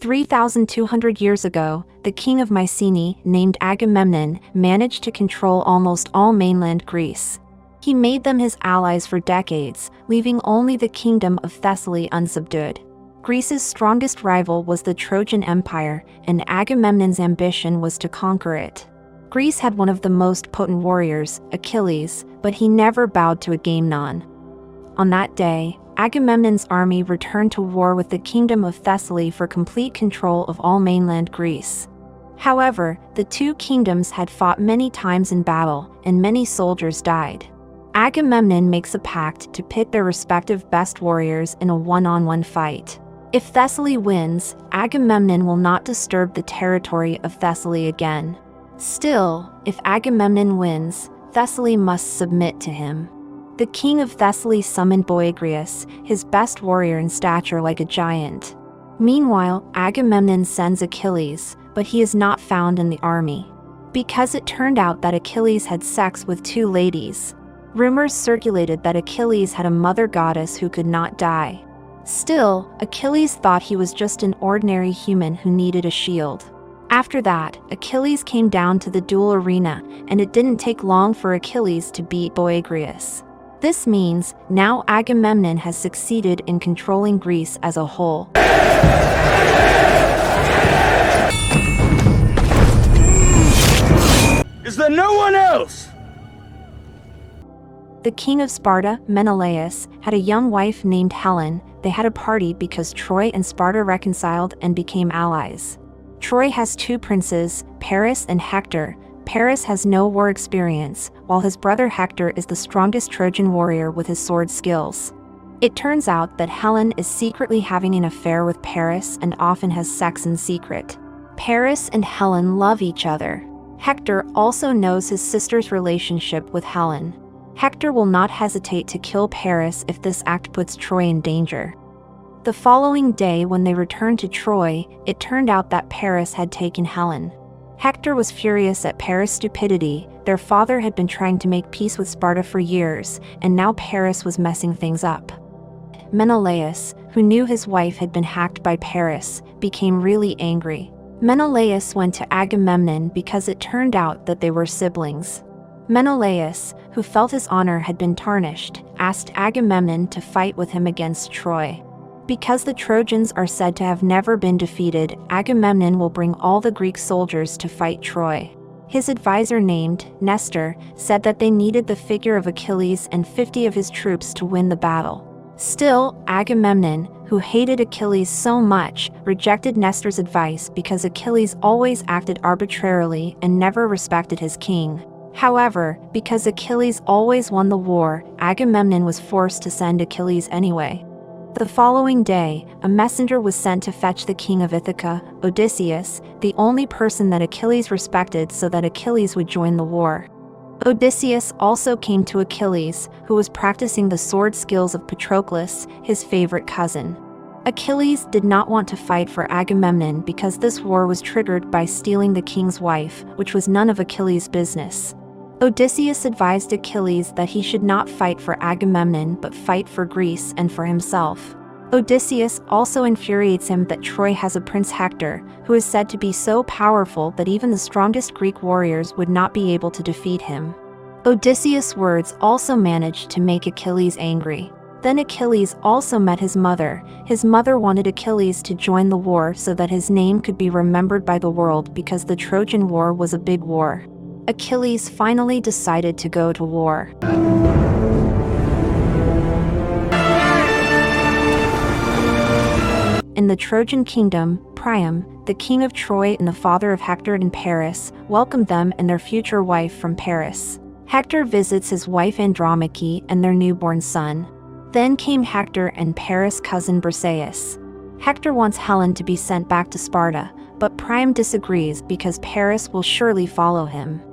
3,200 years ago, the king of Mycenae, named Agamemnon, managed to control almost all mainland Greece. He made them his allies for decades, leaving only the kingdom of Thessaly unsubdued. Greece's strongest rival was the Trojan Empire, and Agamemnon's ambition was to conquer it. Greece had one of the most potent warriors, Achilles, but he never bowed to Agamemnon. On that day, Agamemnon's army returned to war with the kingdom of Thessaly for complete control of all mainland Greece. However, the two kingdoms had fought many times in battle, and many soldiers died. Agamemnon makes a pact to pit their respective best warriors in a one-on-one fight. If Thessaly wins, Agamemnon will not disturb the territory of Thessaly again. Still, if Agamemnon wins, Thessaly must submit to him. The king of Thessaly summoned Boagrius, his best warrior in stature like a giant. Meanwhile, Agamemnon sends Achilles, but he is not found in the army. Because it turned out that Achilles had sex with two ladies. Rumors circulated that Achilles had a mother goddess who could not die. Still, Achilles thought he was just an ordinary human who needed a shield. After that, Achilles came down to the duel arena, and it didn't take long for Achilles to beat Boagrius. This means, now Agamemnon has succeeded in controlling Greece as a whole. Is there no one else? The king of Sparta, Menelaus, had a young wife named Helen. They had a party because Troy and Sparta reconciled and became allies. Troy has two princes, Paris and Hector. Paris has no war experience, while his brother Hector is the strongest Trojan warrior with his sword skills. It turns out that Helen is secretly having an affair with Paris and often has sex in secret. Paris and Helen love each other. Hector also knows his sister's relationship with Helen. Hector will not hesitate to kill Paris if this act puts Troy in danger. The following day when they returned to Troy, it turned out that Paris had taken Helen. Hector was furious at Paris' stupidity. Their father had been trying to make peace with Sparta for years, and now Paris was messing things up. Menelaus, who knew his wife had been hacked by Paris, became really angry. Menelaus went to Agamemnon because it turned out that they were siblings. Menelaus, who felt his honor had been tarnished, asked Agamemnon to fight with him against Troy. Because the Trojans are said to have never been defeated, Agamemnon will bring all the Greek soldiers to fight Troy. His advisor named Nestor said that they needed the figure of Achilles and 50 of his troops to win the battle. Still, Agamemnon, who hated Achilles so much, rejected Nestor's advice because Achilles always acted arbitrarily and never respected his king. However, because Achilles always won the war, Agamemnon was forced to send Achilles anyway. The following day, a messenger was sent to fetch the king of Ithaca, Odysseus, the only person that Achilles respected, so that Achilles would join the war. Odysseus also came to Achilles, who was practicing the sword skills of Patroclus, his favorite cousin. Achilles did not want to fight for Agamemnon because this war was triggered by stealing the king's wife, which was none of Achilles' business. Odysseus advised Achilles that he should not fight for Agamemnon but fight for Greece and for himself. Odysseus also infuriates him that Troy has a prince Hector, who is said to be so powerful that even the strongest Greek warriors would not be able to defeat him. Odysseus' words also managed to make Achilles angry. Then Achilles also met his mother. His mother wanted Achilles to join the war so that his name could be remembered by the world because the Trojan War was a big war. Achilles finally decided to go to war. In the Trojan kingdom, Priam, the king of Troy and the father of Hector and Paris, welcomed them and their future wife from Paris. Hector visits his wife Andromache and their newborn son. Then came Hector and Paris' cousin Briseis. Hector wants Helen to be sent back to Sparta, but Priam disagrees because Paris will surely follow him.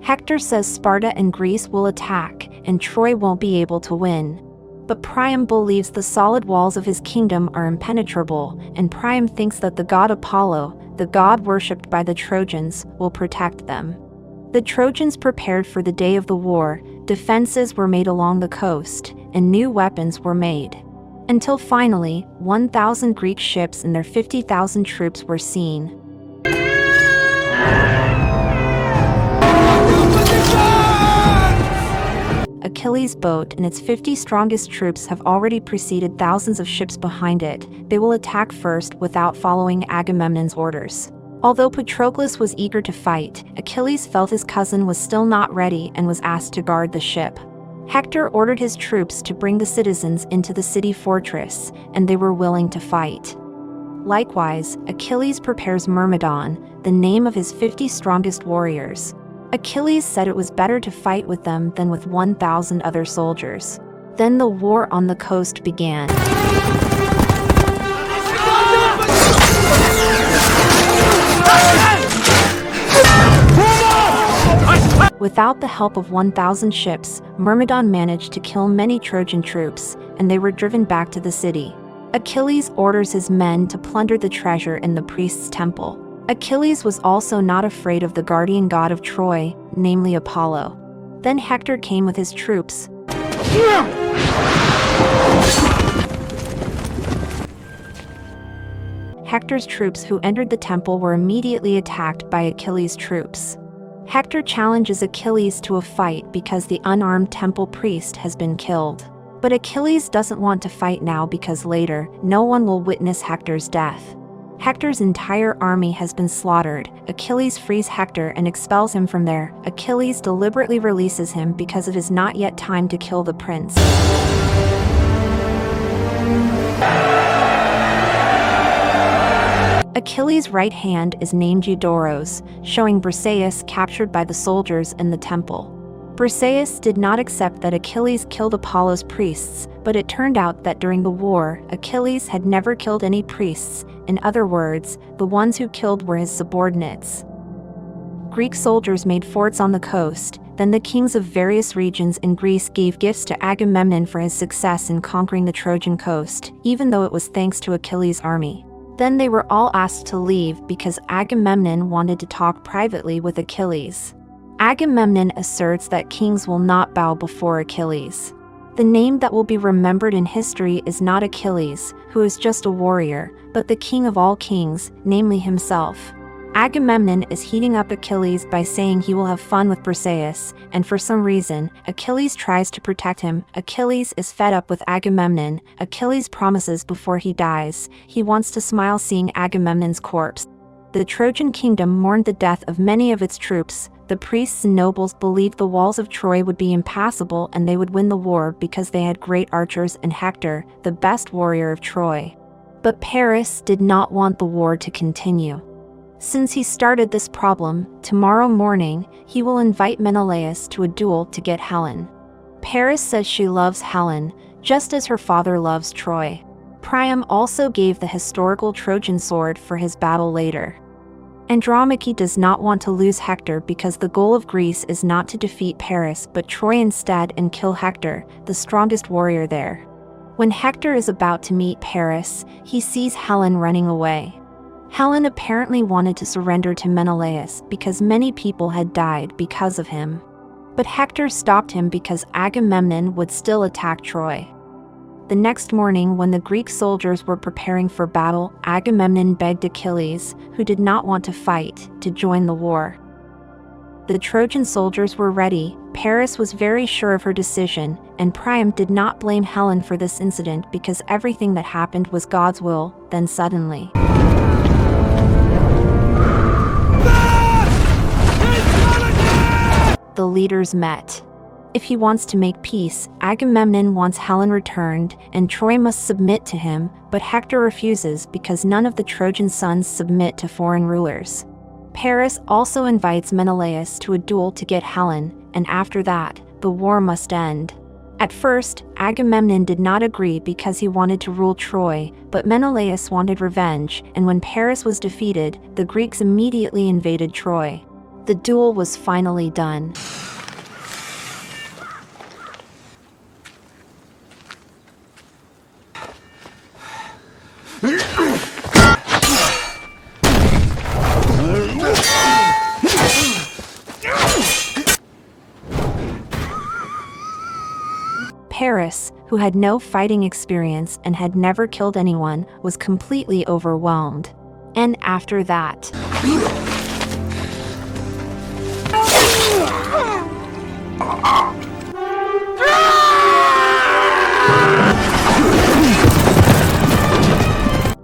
Hector says Sparta and Greece will attack, and Troy won't be able to win. But Priam believes the solid walls of his kingdom are impenetrable, and Priam thinks that the god Apollo, the god worshipped by the Trojans, will protect them. The Trojans prepared for the day of the war. Defenses were made along the coast, and new weapons were made. until finally, 1,000 Greek ships and their 50,000 troops were seen. Achilles' boat and its 50 strongest troops have already preceded thousands of ships behind it. They will attack first without following Agamemnon's orders. Although Patroclus was eager to fight, Achilles felt his cousin was still not ready and was asked to guard the ship. Hector ordered his troops to bring the citizens into the city fortress, and they were willing to fight. Likewise, Achilles prepares Myrmidon, the name of his 50 strongest warriors. Achilles said it was better to fight with them than with 1,000 other soldiers. Then the war on the coast began. Without the help of 1,000 ships, Myrmidon managed to kill many Trojan troops, and they were driven back to the city. Achilles orders his men to plunder the treasure in the priest's temple. Achilles was also not afraid of the guardian god of Troy, namely Apollo. Then Hector came with his troops. Hector's troops who entered the temple were immediately attacked by Achilles' troops. Hector challenges Achilles to a fight because the unarmed temple priest has been killed. But Achilles doesn't want to fight now because later, no one will witness Hector's death. Hector's entire army has been slaughtered. Achilles frees Hector and expels him from there. Achilles deliberately releases him because it is not yet time to kill the prince. Achilles' right hand is named Eudoros, showing Briseis captured by the soldiers in the temple. Briseis did not accept that Achilles killed Apollo's priests, but it turned out that during the war, Achilles had never killed any priests. In other words, the ones who killed were his subordinates. Greek soldiers made forts on the coast. Then the kings of various regions in Greece gave gifts to Agamemnon for his success in conquering the Trojan coast, even though it was thanks to Achilles' army. Then they were all asked to leave because Agamemnon wanted to talk privately with Achilles. Agamemnon asserts that kings will not bow before Achilles. The name that will be remembered in history is not Achilles, who is just a warrior, but the king of all kings, namely himself. Agamemnon is heating up Achilles by saying he will have fun with Briseis, and for some reason, Achilles tries to protect him. Achilles is fed up with Agamemnon. Achilles promises before he dies, he wants to smile seeing Agamemnon's corpse. The Trojan kingdom mourned the death of many of its troops. The priests and nobles believed the walls of Troy would be impassable and they would win the war because they had great archers and Hector, the best warrior of Troy. But Paris did not want the war to continue. Since he started this problem, tomorrow morning, he will invite Menelaus to a duel to get Helen. Paris says she loves Helen, just as her father loves Troy. Priam also gave the historical Trojan sword for his battle later. Andromache does not want to lose Hector because the goal of Greece is not to defeat Paris but Troy instead and kill Hector, the strongest warrior there. When Hector is about to meet Paris, he sees Helen running away. Helen apparently wanted to surrender to Menelaus because many people had died because of him. But Hector stopped him because Agamemnon would still attack Troy. The next morning, when the Greek soldiers were preparing for battle, Agamemnon begged Achilles, who did not want to fight, to join the war. The Trojan soldiers were ready. Paris was very sure of her decision, and Priam did not blame Helen for this incident because everything that happened was God's will. Then suddenly, the leaders met. If he wants to make peace, Agamemnon wants Helen returned, and Troy must submit to him, but Hector refuses because none of the Trojan sons submit to foreign rulers. Paris also invites Menelaus to a duel to get Helen, and after that, the war must end. At first, Agamemnon did not agree because he wanted to rule Troy, but Menelaus wanted revenge, and when Paris was defeated, the Greeks immediately invaded Troy. The duel was finally done. Paris Paris, who had no fighting experience and had never killed anyone, was completely overwhelmed. And after that,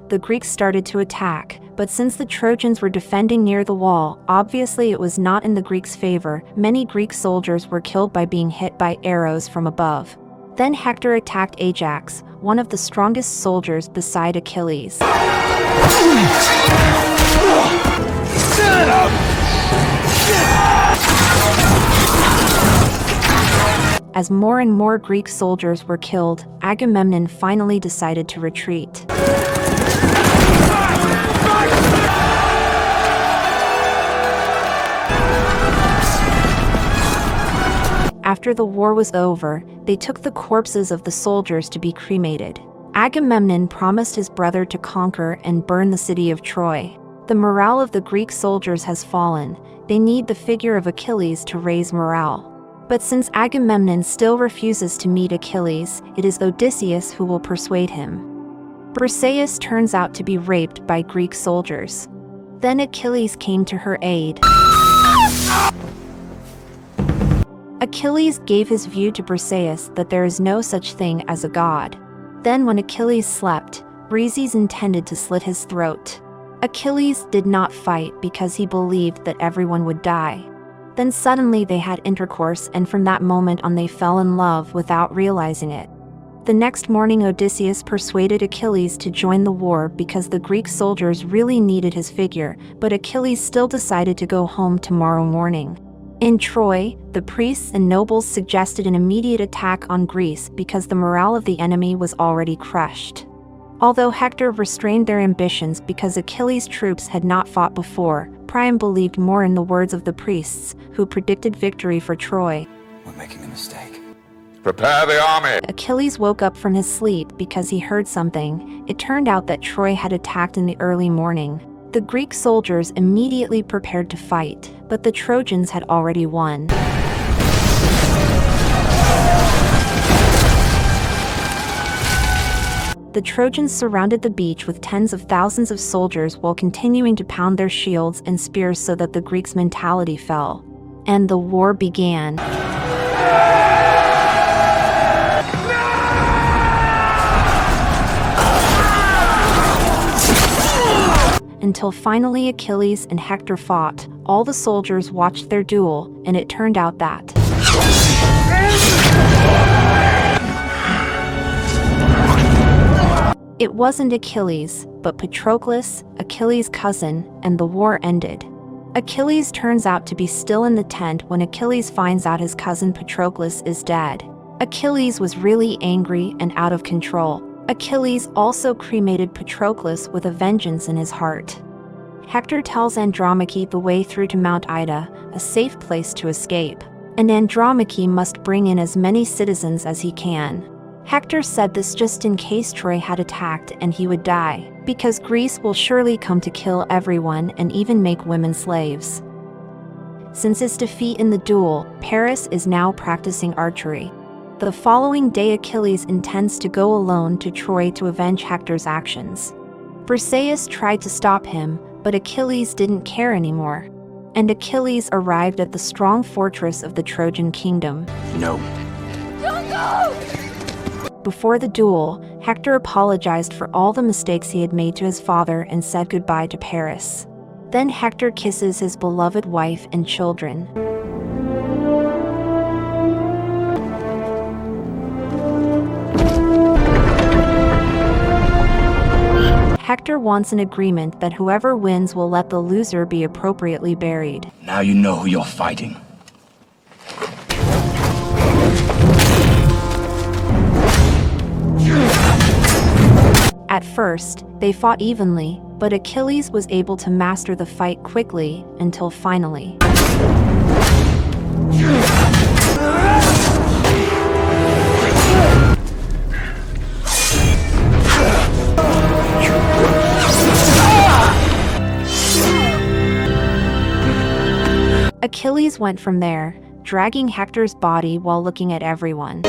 the Greeks started to attack, but since the Trojans were defending near the wall, obviously it was not in the Greeks' favor. Many Greek soldiers were killed by being hit by arrows from above. Then Hector attacked Ajax, one of the strongest soldiers beside Achilles. As more and more Greek soldiers were killed, Agamemnon finally decided to retreat. After the war was over, they took the corpses of the soldiers to be cremated. Agamemnon promised his brother to conquer and burn the city of Troy. The morale of the Greek soldiers has fallen. They need the figure of Achilles to raise morale. But since Agamemnon still refuses to meet Achilles, it is Odysseus who will persuade him. Briseis turns out to be raped by Greek soldiers. Then Achilles came to her aid. Achilles gave his view to Briseis that there is no such thing as a god. Then when Achilles slept, Briseis intended to slit his throat. Achilles did not fight because he believed that everyone would die. Then suddenly they had intercourse, and from that moment on they fell in love without realizing it. The next morning Odysseus persuaded Achilles to join the war because the Greek soldiers really needed his figure, but Achilles still decided to go home tomorrow morning. In Troy, the priests and nobles suggested an immediate attack on Greece because the morale of the enemy was already crushed. Although Hector restrained their ambitions because Achilles' troops had not fought before, Priam believed more in the words of the priests, who predicted victory for Troy. We're making a mistake. Prepare the army! Achilles woke up from his sleep because he heard something. It turned out that Troy had attacked in the early morning. The Greek soldiers immediately prepared to fight, but the Trojans had already won. The Trojans surrounded the beach with tens of thousands of soldiers while continuing to pound their shields and spears so that the Greeks' mentality fell. And the war began. Until finally Achilles and Hector fought. All the soldiers watched their duel, and it turned out that it wasn't Achilles, but Patroclus, Achilles' cousin, and the war ended. Achilles turns out to be still in the tent when Achilles finds out his cousin Patroclus is dead. Achilles was really angry and out of control. Achilles also cremated Patroclus with a vengeance in his heart. Hector tells Andromache the way through to Mount Ida, a safe place to escape. And Andromache must bring in as many citizens as he can. Hector said this just in case Troy had attacked and he would die, because Greece will surely come to kill everyone and even make women slaves. Since his defeat in the duel, Paris is now practicing archery. The following day Achilles intends to go alone to Troy to avenge Hector's actions. Briseis tried to stop him, but Achilles didn't care anymore. And Achilles arrived at the strong fortress of the Trojan kingdom. No. Don't go! Before the duel, Hector apologized for all the mistakes he had made to his father and said goodbye to Paris. Then Hector kisses his beloved wife and children. Hector wants an agreement that whoever wins will let the loser be appropriately buried. Now you know who you're fighting. At first, they fought evenly, but Achilles was able to master the fight quickly until finally. Achilles went from there, dragging Hector's body while looking at everyone.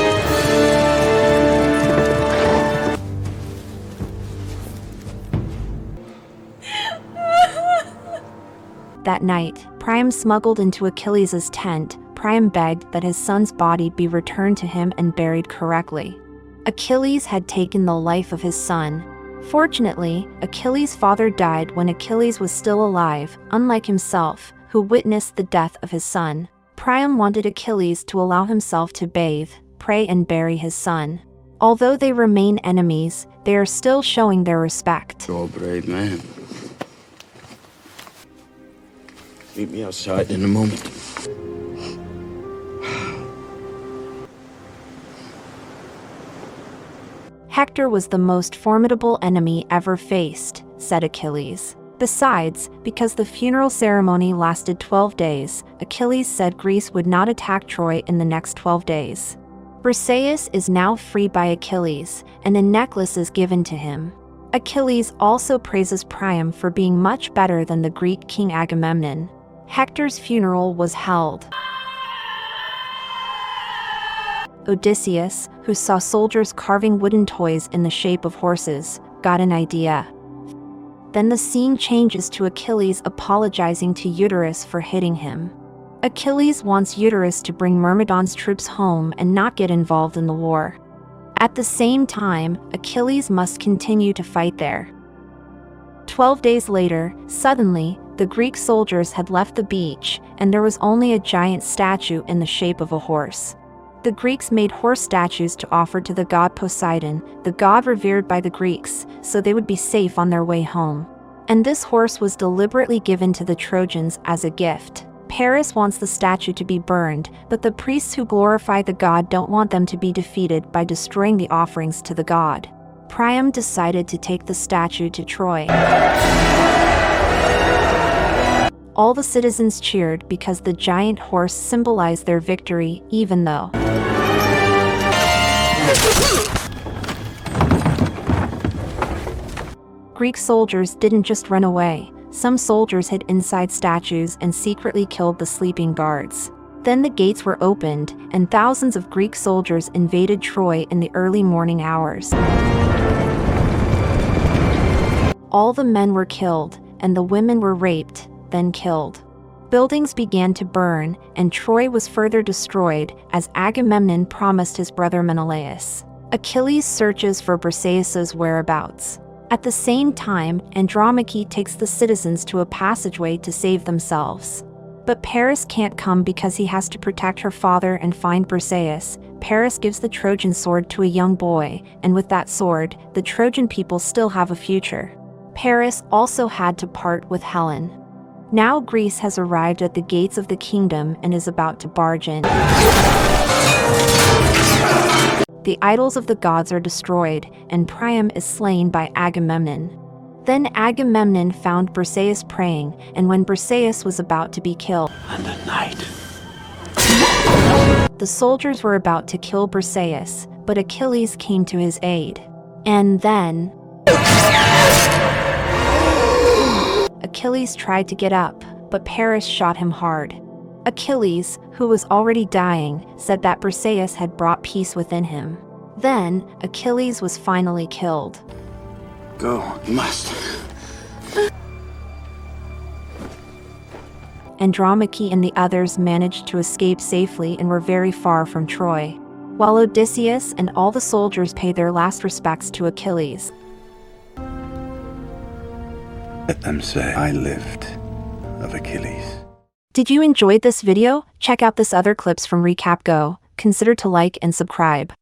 That night, Priam smuggled into Achilles' tent. Priam begged that his son's body be returned to him and buried correctly. Achilles had taken the life of his son. Fortunately, Achilles' father died when Achilles was still alive, unlike himself, who witnessed the death of his son. Priam wanted Achilles to allow himself to bathe, pray and bury his son. Although they remain enemies, they are still showing their respect. You're a brave man. Meet me outside in a moment. Hector was the most formidable enemy ever faced, said Achilles. Besides, because the funeral ceremony lasted 12 days, Achilles said Greece would not attack Troy in the next 12 days. Briseis is now free by Achilles, and a necklace is given to him. Achilles also praises Priam for being much better than the Greek king Agamemnon. Hector's funeral was held. Odysseus, who saw soldiers carving wooden toys in the shape of horses, got an idea. Then the scene changes to Achilles apologizing to Eurytus for hitting him. Achilles wants Eurytus to bring Myrmidon's troops home and not get involved in the war. At the same time, Achilles must continue to fight there. 12 days later, suddenly, the Greek soldiers had left the beach, and there was only a giant statue in the shape of a horse. The Greeks made horse statues to offer to the god Poseidon, the god revered by the Greeks, so they would be safe on their way home. And this horse was deliberately given to the Trojans as a gift. Paris wants the statue to be burned, but the priests who glorify the god don't want them to be defeated by destroying the offerings to the god. Priam decided to take the statue to Troy. All the citizens cheered because the giant horse symbolized their victory, even though Greek soldiers didn't just run away. Some soldiers hid inside statues and secretly killed the sleeping guards. Then the gates were opened, and thousands of Greek soldiers invaded Troy in the early morning hours. All the men were killed, and the women were raped, then killed. Buildings began to burn, and Troy was further destroyed, as Agamemnon promised his brother Menelaus. Achilles searches for Briseis' whereabouts. At the same time, Andromache takes the citizens to a passageway to save themselves. But Paris can't come because he has to protect her father and find Briseis. Paris gives the Trojan sword to a young boy, and with that sword, the Trojan people still have a future. Paris also had to part with Helen. Now Greece has arrived at the gates of the kingdom and is about to barge in. The idols of the gods are destroyed, and Priam is slain by Agamemnon. Then Agamemnon found Briseis praying, and when Briseis was about to be killed, And the night. the soldiers were about to kill Briseis, but Achilles came to his aid. And then Achilles tried to get up, but Paris shot him hard. Achilles, who was already dying, said that Briseis had brought peace within him. Then, Achilles was finally killed. Go, you must. Andromache and the others managed to escape safely and were very far from Troy, while Odysseus and all the soldiers paid their last respects to Achilles. Let them say I lived of Achilles. Did you enjoy this video? Check out this other clips from Recap Go. Consider to like and subscribe.